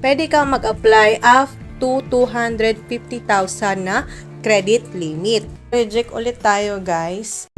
pwede kang mag-apply up to 250,000 na credit limit. Reject ulit tayo, guys.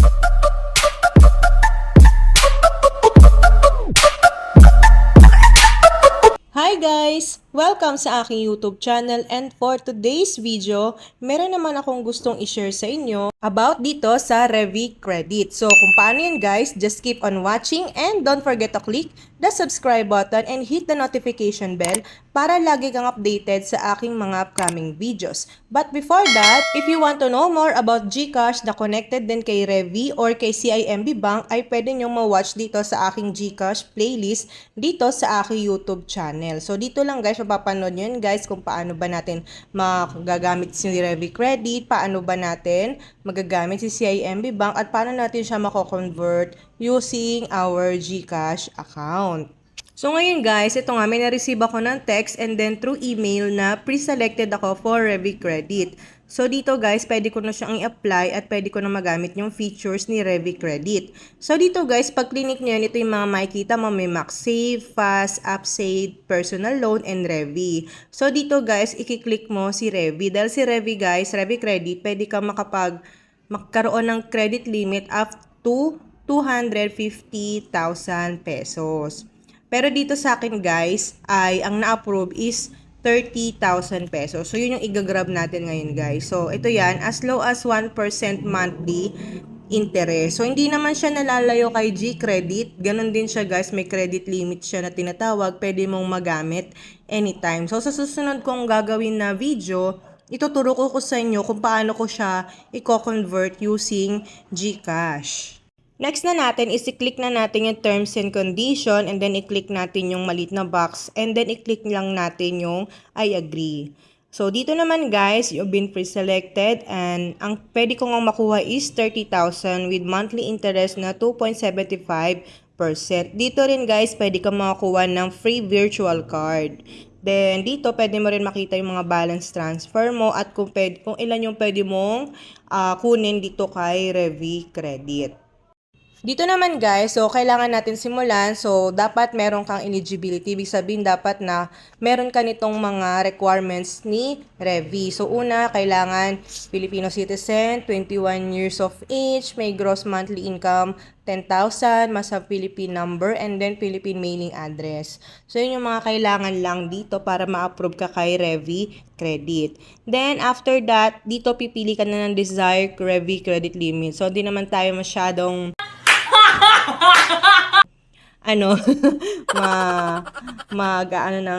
Hi guys! Welcome sa aking YouTube channel, and for today's video, meron naman akong gustong i-share sa inyo about dito sa Revi Credit. So kung paano yun guys, just keep on watching and don't forget to click the subscribe button and hit the notification bell para lagi kang updated sa aking mga upcoming videos. But before that, if you want to know more about GCash na connected din kay Revi or kay CIMB Bank, ay pwede nyong ma-watch dito sa aking GCash playlist dito sa aking YouTube channel. So dito lang guys, mapapanood nyo yun guys kung paano ba natin magagamit si Revi Credit, paano ba natin magagamit si CIMB Bank, at paano natin siya mako-convert using our GCash account. So ngayon guys, ito nga, may na-receive ako ng text and then through email na pre-selected ako for Revi Credit. So dito guys, pwede ko na siyang i-apply at pwede ko na magamit yung features ni Revi Credit. So dito guys, pag clinic nyo yan, ito yung mga makikita mo, may MaxSave, Fast, UpSave, Personal Loan, and Revi. So dito guys, i-click mo si Revi. Dahil si Revi guys, Revi Credit, pwede ka magkaroon ng credit limit up to 250,000 pesos. Pero dito sa akin guys, ay ang na-approve is 30,000 pesos. So yun yung i-grab natin ngayon guys. So ito yan, as low as 1% monthly interest. So hindi naman siya nalalayo kay G-Credit. Ganon din siya guys, may credit limit siya na tinatawag. Pwede mong magamit anytime. So sa susunod kong gagawin na video, ituturo ko sa inyo kung paano ko siya i-convert using GCash. Next na natin is i-click na natin yung terms and condition, and then i-click natin yung maliit na box, and then i-click lang natin yung I agree. So dito naman guys, you've been pre-selected, and ang pwede ko nga makuha is 30,000 with monthly interest na 2.75%. Dito rin guys, pwede ka makakuha ng free virtual card. Then, dito, pwede mo rin makita yung mga balance transfer mo at kung ilan yung pwede mong kunin dito kay Revi Credit. Dito naman guys, so kailangan natin simulan. So dapat meron kang eligibility. Ibig sabihin dapat na meron ka nitong mga requirements ni Revi. So una, kailangan Filipino citizen, 21 years of age, may gross monthly income 10,000, must have Philippine number, and then Philippine mailing address. So yun yung mga kailangan lang dito para ma-approve ka kay Revi Credit. Then after that, dito pipili ka na ng desired Revi Credit limit. So di naman tayo masyadong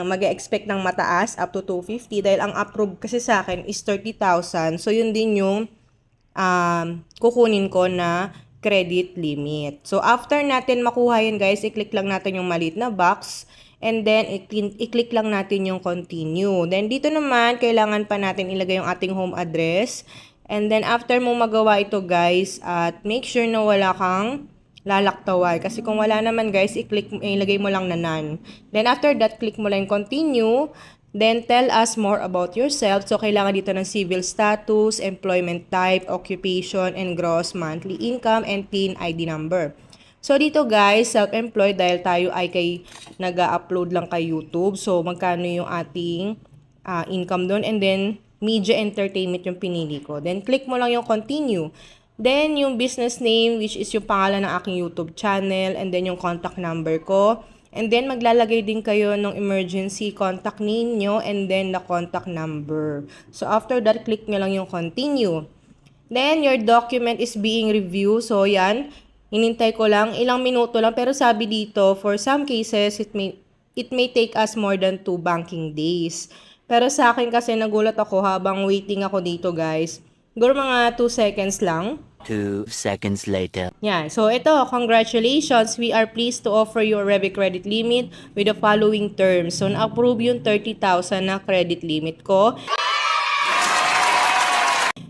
mag-expect ng mataas up to 250 dahil ang approve kasi sa akin is 30,000. So yun din yung kukunin ko na credit limit. So after natin makuha yun guys, i-click lang natin yung maliit na box and then i-click lang natin yung continue. Then dito naman kailangan pa natin ilagay yung ating home address. And then after mo magawa ito guys, at make sure na wala kang lalaktaway. Kasi kung wala naman guys, ilagay mo lang na none. Then after that, click mo lang continue. Then tell us more about yourself. So kailangan dito ng civil status, employment type, occupation, and gross monthly income, and PIN ID number. So dito guys, self-employed dahil tayo ay nag-upload lang kay YouTube. So magkano yung ating income doon, and then media entertainment yung pinili ko. Then click mo lang yung continue. Then, yung business name, which is yung pangalan ng aking YouTube channel, and then yung contact number ko. And then, maglalagay din kayo ng emergency contact ninyo, and then the contact number. So, after that, click nyo lang yung continue. Then, your document is being reviewed. So, yan. Hinintay ko lang. Ilang minuto lang. Pero sabi dito, for some cases, it may take us more than 2 banking days. Pero sa akin kasi, nagulat ako habang waiting ako dito, guys. Siguro mga 2 seconds lang. 2 seconds later. Yeah, so ito, congratulations. We are pleased to offer you a Revi credit limit with the following terms. So, na-approve yung 30,000 na credit limit ko.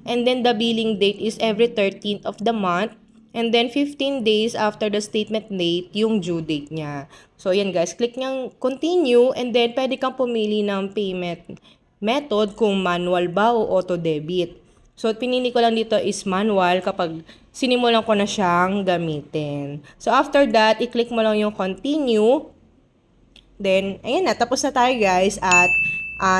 And then, the billing date is every 13th of the month. And then, 15 days after the statement date, yung due date niya. So, yan guys, click niyang continue. And then, pwede kang pumili ng payment method kung manual ba o auto debit. So, pinili ko lang dito is manual kapag sinimulan ko na siyang gamitin. So, after that, i-click mo lang yung continue. Then, ayan na, tapos na tayo guys at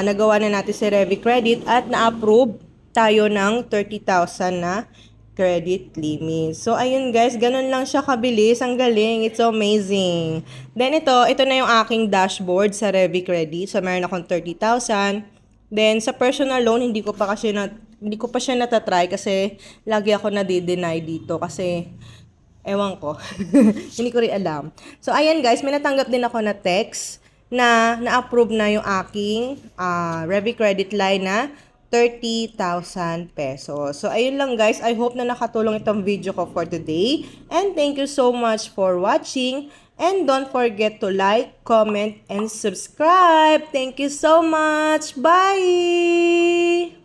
nagawa na natin si Revi Credit at na-approve tayo ng 30,000 na credit limit. So, ayun guys, ganun lang siya kabilis. Ang galing. It's so amazing. Then, ito na yung aking dashboard sa Revi Credit. So, meron akong 30,000. Then, sa personal loan, hindi ko pa siya natatry kasi lagi ako nade-deny dito kasi ewan ko. Hindi ko rin alam. So, ayan guys, may natanggap din ako na text na na-approve na yung aking Revi Credit line na 30,000 pesos. So, ayun lang guys. I hope na nakatulong itong video ko for today. And thank you so much for watching. And don't forget to like, comment, and subscribe. Thank you so much. Bye!